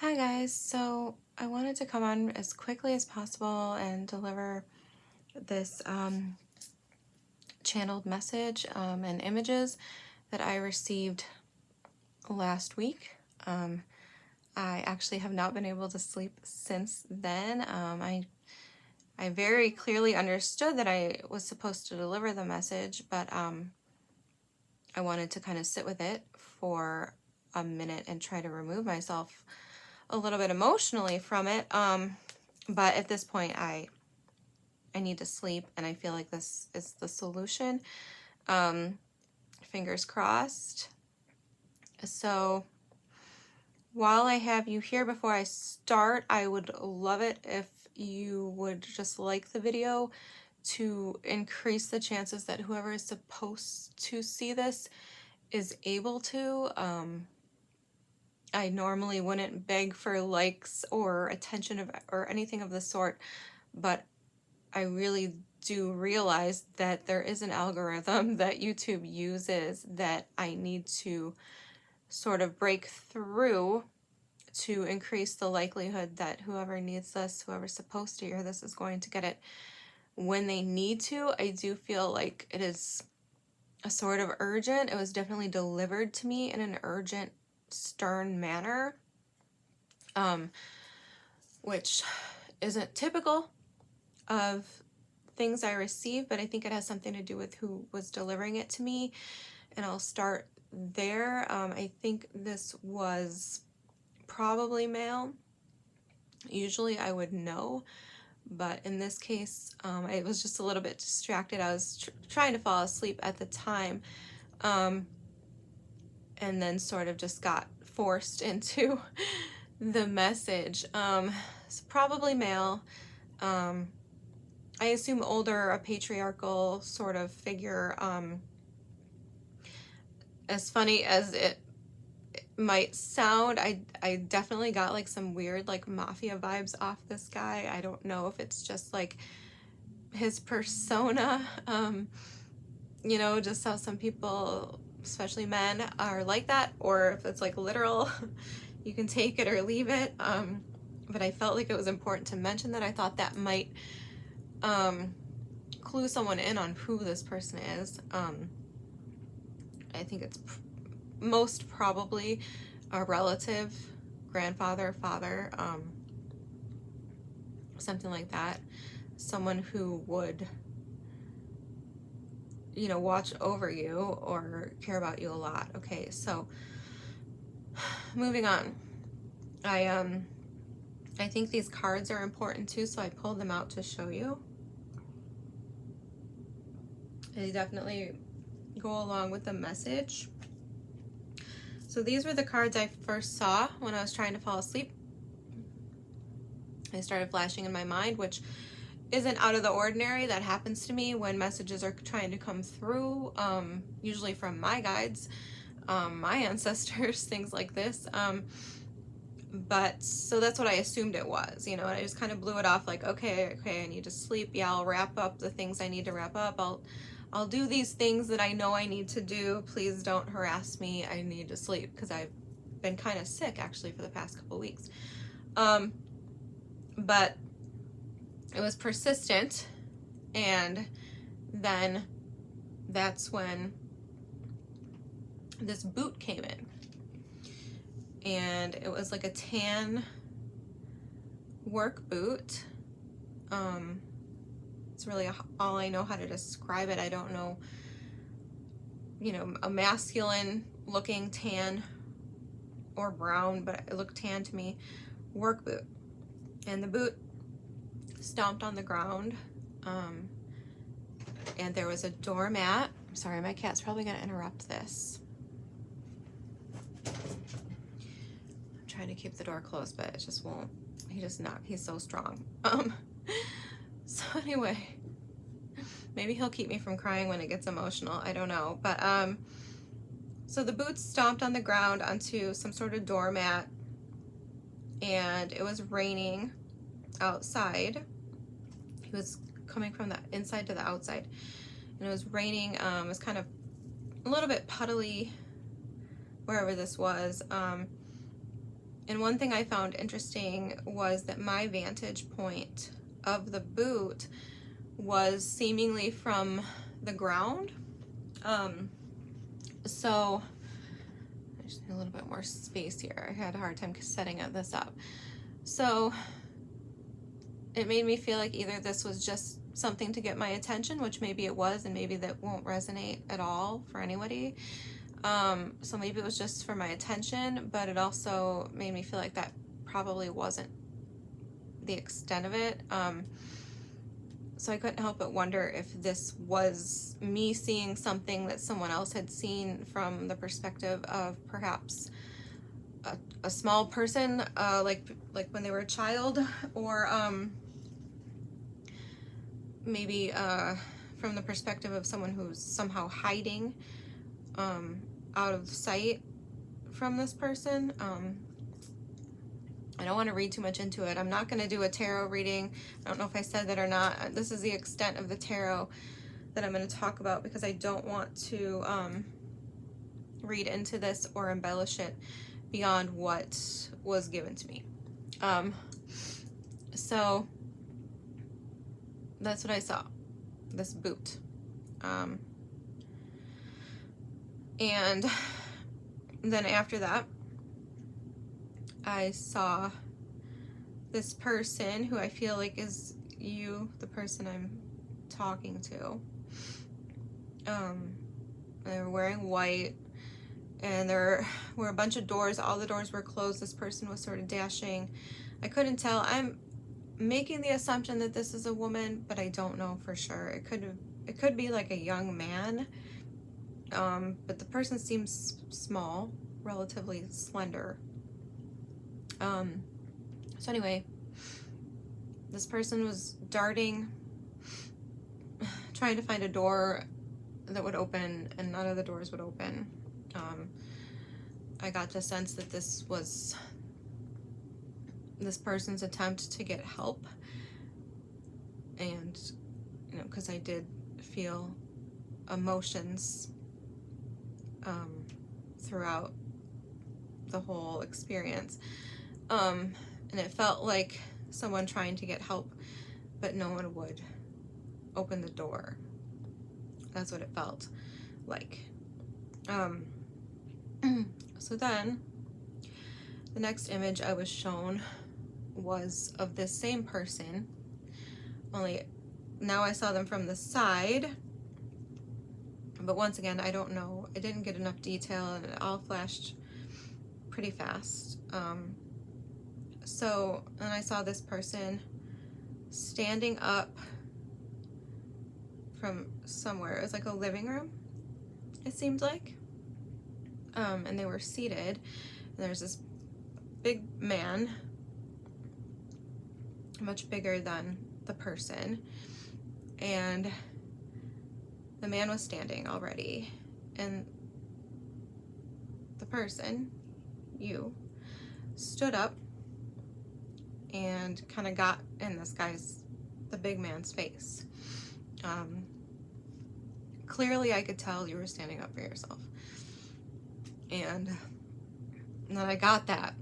Hi guys, so I wanted to come on as quickly as possible and deliver this channeled message and images that I received last week. I actually have not been able to sleep since then. I very clearly understood that I was supposed to deliver the message, but I wanted to kind of sit with it for a minute and try to remove myself a little bit emotionally from it. But at this point, I need to sleep, and I feel like this is the solution. Fingers crossed. So while I have you here, before I start, I would love it if you would just like the video to increase the chances that whoever is supposed to see this is able to. I normally wouldn't beg for likes or attention or anything of the sort, but I really do realize that there is an algorithm that YouTube uses that I need to sort of break through to increase the likelihood that whoever needs this, whoever's supposed to hear this, is going to get it when they need to. I do feel like it is a sort of urgent. It was definitely delivered to me in an urgent, stern manner, which isn't typical of things I receive, but I think it has something to do with who was delivering it to me, and I'll start there. I think this was probably male. Usually I would know, but in this case, I was just a little bit distracted. I was trying to fall asleep at the time, and then sort of just got forced into the message. It's probably male. I assume older, a patriarchal sort of figure. As funny as it might sound, I definitely got like some weird like mafia vibes off this guy. I don't know if it's just like his persona, just how some people, especially men, are like that, or if it's like literal. You can take it or leave it. But I felt like it was important to mention that. I thought that might clue someone in on who this person is. I think it's most probably a relative, grandfather, father, something like that. Someone who would, watch over you or care about you a lot. Okay, so moving on. I think these cards are important too, so I pulled them out to show you. They definitely go along with the message. So these were the cards I first saw when I was trying to fall asleep. They started flashing in my mind, which isn't out of the ordinary. That happens to me when messages are trying to come through, usually from my guides, my ancestors, things like this. But so that's what I assumed it was, and I just kind of blew it off like, okay, I need to sleep. Yeah, I'll wrap up the things I need to wrap up. I'll do these things that I know I need to do. Please don't harass me. I need to sleep, because I've been kind of sick actually for the past couple weeks. But it was persistent, and then that's when this boot came in. And it was like a tan work boot. It's really all I know how to describe it. I don't know, a masculine looking tan or brown, but it looked tan to me, work boot. And the boot stomped on the ground, and there was a doormat. I'm sorry, my cat's probably going to interrupt this. Trying to keep the door closed, but it just won't. He just not. He's so strong. So anyway, maybe he'll keep me from crying when it gets emotional. I don't know. But so the boots stomped on the ground onto some sort of doormat, and it was raining outside. He was coming from the inside to the outside, and it was raining. It was kind of a little bit puddly wherever this was. And one thing I found interesting was that my vantage point of the boot was seemingly from the ground. So I just need a little bit more space here. I had a hard time setting this up. So it made me feel like either this was just something to get my attention, which maybe it was, and maybe that won't resonate at all for anybody. So maybe it was just for my attention, but it also made me feel like that probably wasn't the extent of it. So I couldn't help but wonder if this was me seeing something that someone else had seen from the perspective of perhaps a small person, like when they were a child, or maybe from the perspective of someone who's somehow hiding out of sight from this person. I don't want to read too much into it. I'm not going to do a tarot reading. I don't know if I said that or not. This is the extent of the tarot that I'm going to talk about, because I don't want to read into this or embellish it beyond what was given to me. So that's what I saw, this boot. And then after that, I saw this person who I feel like is you, the person I'm talking to. They were wearing white, and there were a bunch of doors. All the doors were closed. This person was sort of dashing. I couldn't tell. I'm making the assumption that this is a woman, but I don't know for sure. It could be like a young man. But the person seems small, relatively slender. So anyway, this person was darting, trying to find a door that would open, and none of the doors would open. I got the sense that this was this person's attempt to get help. And, you know, because I did feel emotions throughout the whole experience. And it felt like someone trying to get help, but no one would open the door. That's what it felt like. So then, the next image I was shown was of this same person, only now I saw them from the side. But once again, I don't know. I didn't get enough detail, and it all flashed pretty fast. So, and I saw this person standing up from somewhere. It was like a living room, it seemed like. And they were seated. And there's this big man, much bigger than the person. And the man was standing already. And the person, you, stood up and kind of got in the big man's face. Clearly I could tell you were standing up for yourself. And then I got that.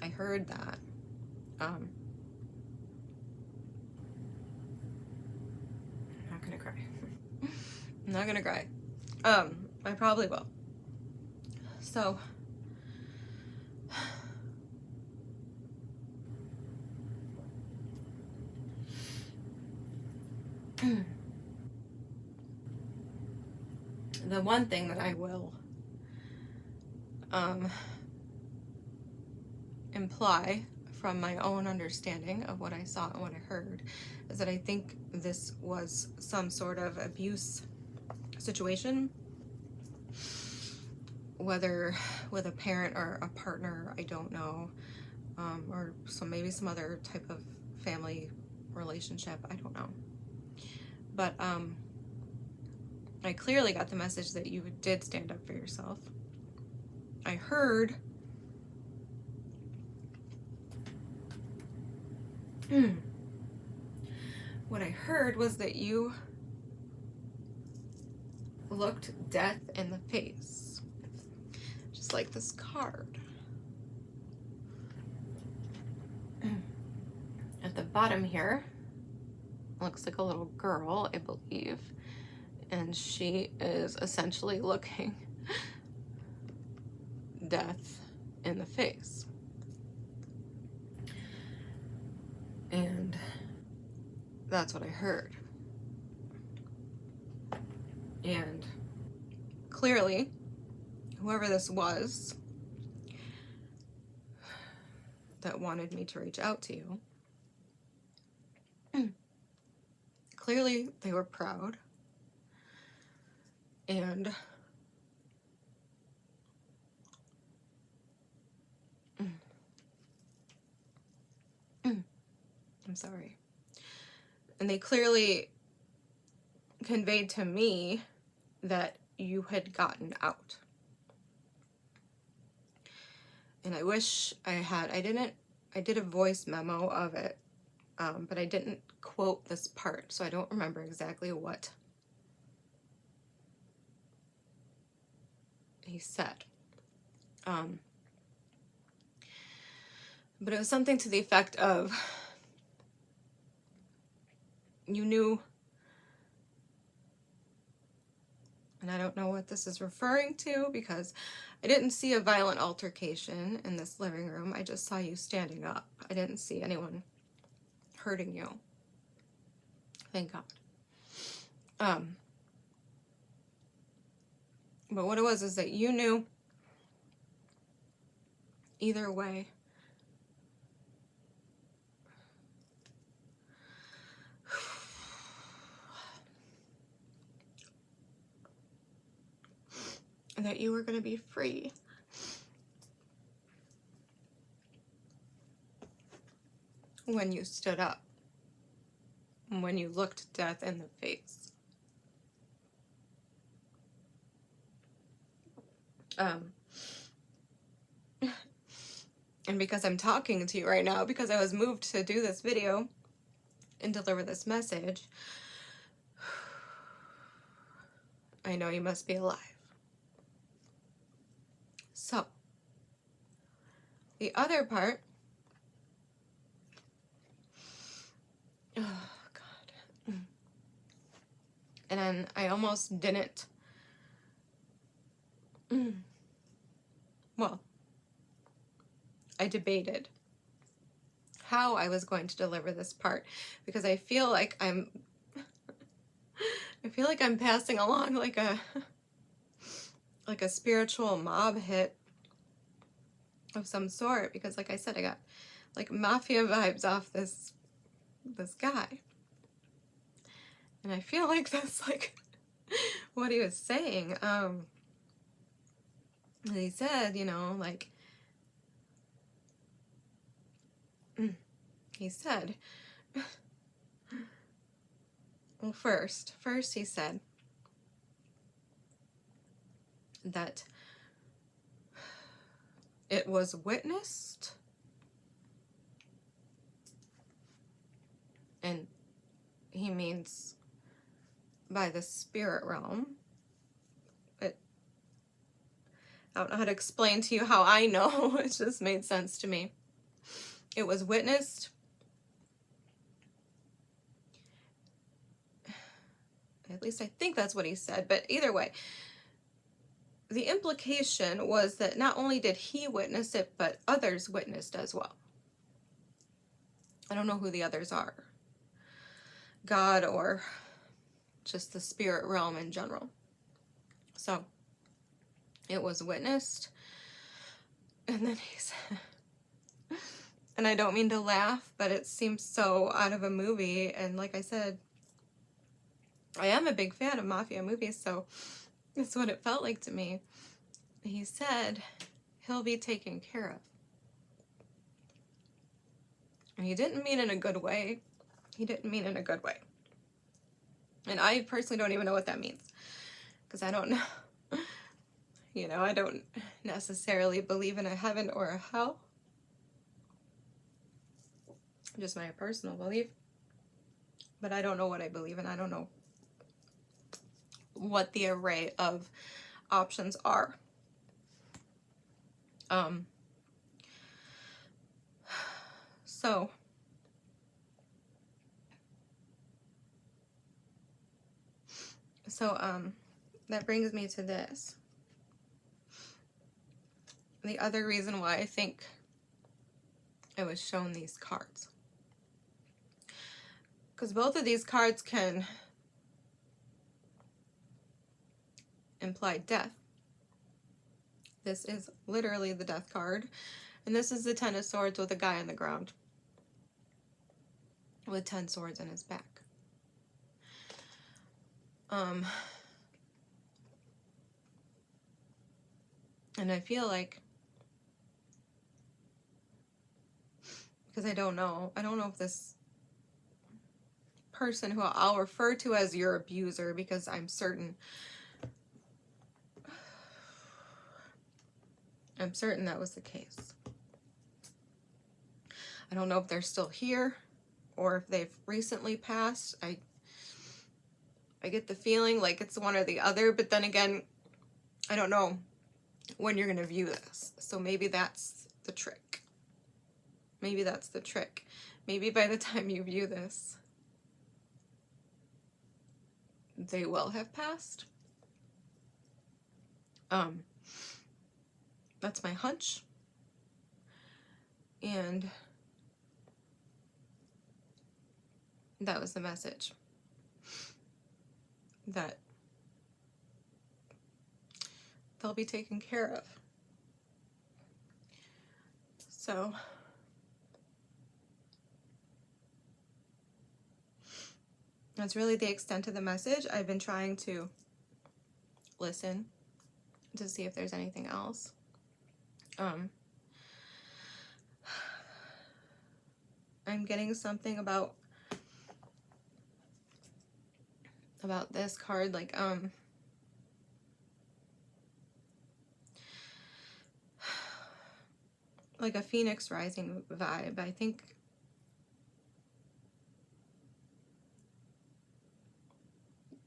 I heard that. I'm not gonna cry. I'm not gonna cry. I probably will. So, the one thing that I will imply from my own understanding of what I saw and what I heard is that I think this was some sort of abuse situation, whether with a parent or a partner, I don't know, or maybe some other type of family relationship, I don't know. But I clearly got the message that you did stand up for yourself. I heard what I heard was that you looked death in the face, just like this card. At the bottom here, looks like a little girl, I believe, and she is essentially looking death in the face. And that's what I heard. And clearly, whoever this was that wanted me to reach out to you, clearly they were proud, and I'm sorry. And they clearly conveyed to me that you had gotten out. And I wish I had. I did a voice memo of it, but I didn't quote this part, so I don't remember exactly what he said. But it was something to the effect of, you knew, and I don't know what this is referring to because I didn't see a violent altercation in this living room. I just saw you standing up. I didn't see anyone hurting you. Thank God. But what it was is that you knew either way, that you were going to be free. When you stood up. When you looked death in the face. And because I'm talking to you right now, because I was moved to do this video and deliver this message, I know you must be alive. So, the other part, oh God, and then I almost didn't, well, I debated how I was going to deliver this part because I feel like I'm passing along like a spiritual mob hit of some sort, because like I said, I got like mafia vibes off this guy, and I feel like that's like what he was saying. And he said, you know, like, he said, well, first he said that it was witnessed, and he means by the spirit realm. But I don't know how to explain to you how I know. It just made sense to me. It was witnessed, at least I think that's what he said, but either way, the implication was that not only did he witness it, but others witnessed as well. I don't know who the others are. God or just the spirit realm in general. So, it was witnessed. And then he said, and I don't mean to laugh, but it seems so out of a movie. And like I said, I am a big fan of mafia movies, so that's what it felt like to me. He said, he'll be taken care of. And he didn't mean in a good way. He didn't mean in a good way. And I personally don't even know what that means. Because I don't know. You know, I don't necessarily believe in a heaven or a hell. Just my personal belief. But I don't know what I believe in. I don't know what the array of options are. So that brings me to this. The other reason why I think I was shown these cards. Because both of these cards can imply death. This is literally the death card. And this is the Ten of Swords with a guy on the ground with 10 swords in his back. And I feel like, because I don't know if this person, who I'll refer to as your abuser, because I'm certain that was the case. I don't know if they're still here or if they've recently passed. I get the feeling like it's one or the other, but then again, I don't know when you're going to view this. So maybe that's the trick. Maybe that's the trick. Maybe by the time you view this, they will have passed. That's my hunch. And that was the message. That they'll be taken care of. So that's really the extent of the message. I've been trying to listen to see if there's anything else. I'm getting something about this card, like a phoenix rising vibe. I think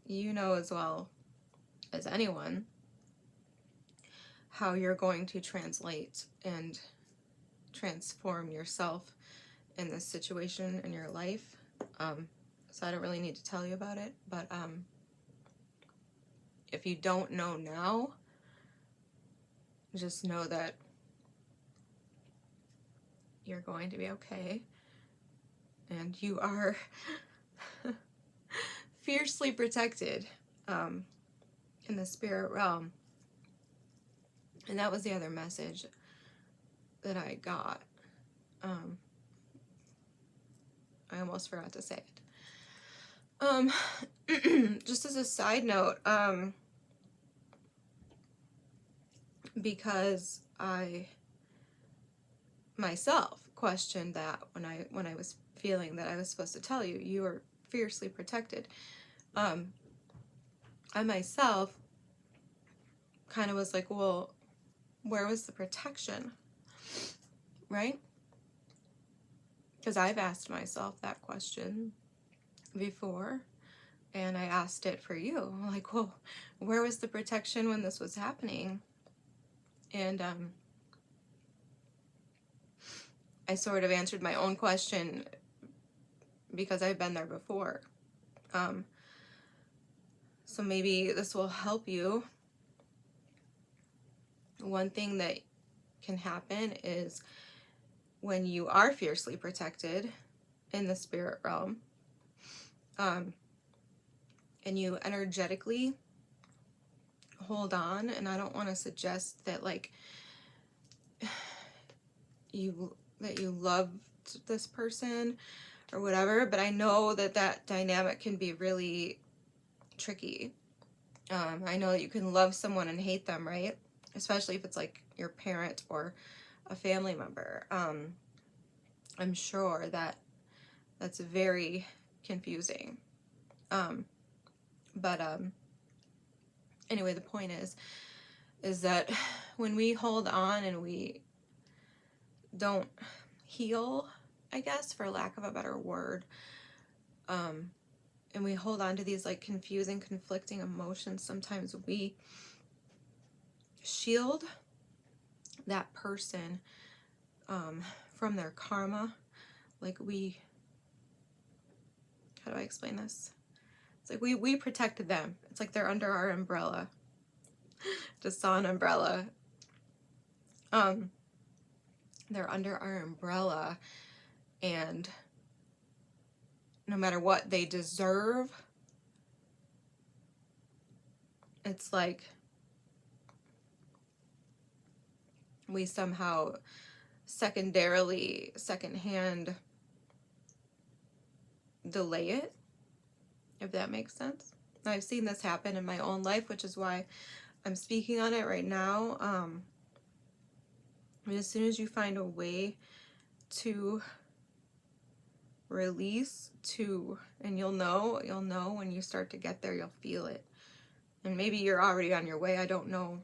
you know as well as anyone how you're going to translate and transform yourself in this situation in your life. So I don't really need to tell you about it, but if you don't know now, just know that you're going to be okay, and you are fiercely protected in the spirit realm. And that was the other message that I got. I almost forgot to say it. Just as a side note, because I myself questioned that when I was feeling that I was supposed to tell you, you are fiercely protected. I myself kind of was like, well, where was the protection? Right? Because I've asked myself that question before, and I asked it for you. I'm like, well, where was the protection when this was happening? And I sort of answered my own question because I've been there before. So maybe this will help you. One thing that can happen is when you are fiercely protected in the spirit realm, and you energetically hold on, and I don't want to suggest that like you loved this person or whatever, but I know that dynamic can be really tricky. I know that you can love someone and hate them, right? Especially if it's like your parent or a family member. I'm sure that's very confusing. But anyway, the point is that when we hold on and we don't heal, I guess, for lack of a better word, and we hold on to these like confusing, conflicting emotions, sometimes we shield that person from their karma, like how do I explain this? It's like we protected them. It's like they're under our umbrella. Just saw an umbrella. They're under our umbrella, and no matter what they deserve, it's like we somehow secondhand delay it, if that makes sense. I've seen this happen in my own life, which is why I'm speaking on it right now. As soon as you find a way to release, and you'll know when you start to get there, you'll feel it. And maybe you're already on your way. I don't know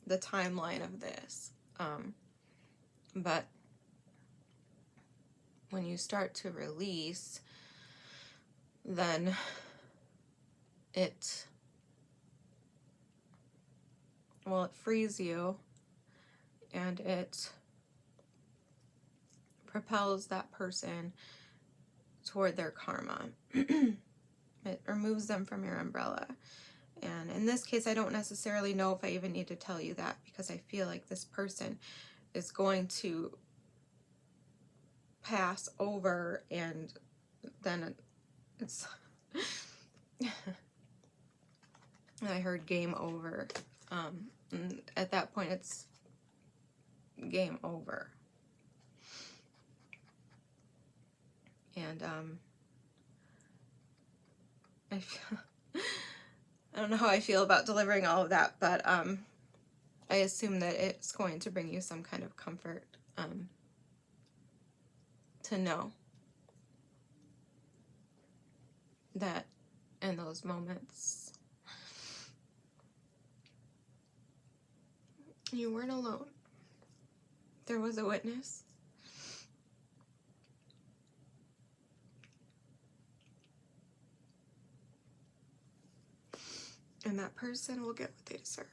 the timeline of this. But when you start to release, then it frees you, and it propels that person toward their karma. It removes them from your umbrella. And in this case, I don't necessarily know if I even need to tell you that, because I feel like this person is going to pass over, and then it's I heard game over. And at that point, it's game over. And I don't know how I feel about delivering all of that, but I assume that it's going to bring you some kind of comfort to know that in those moments you weren't alone. There was a witness. And that person will get what they deserve.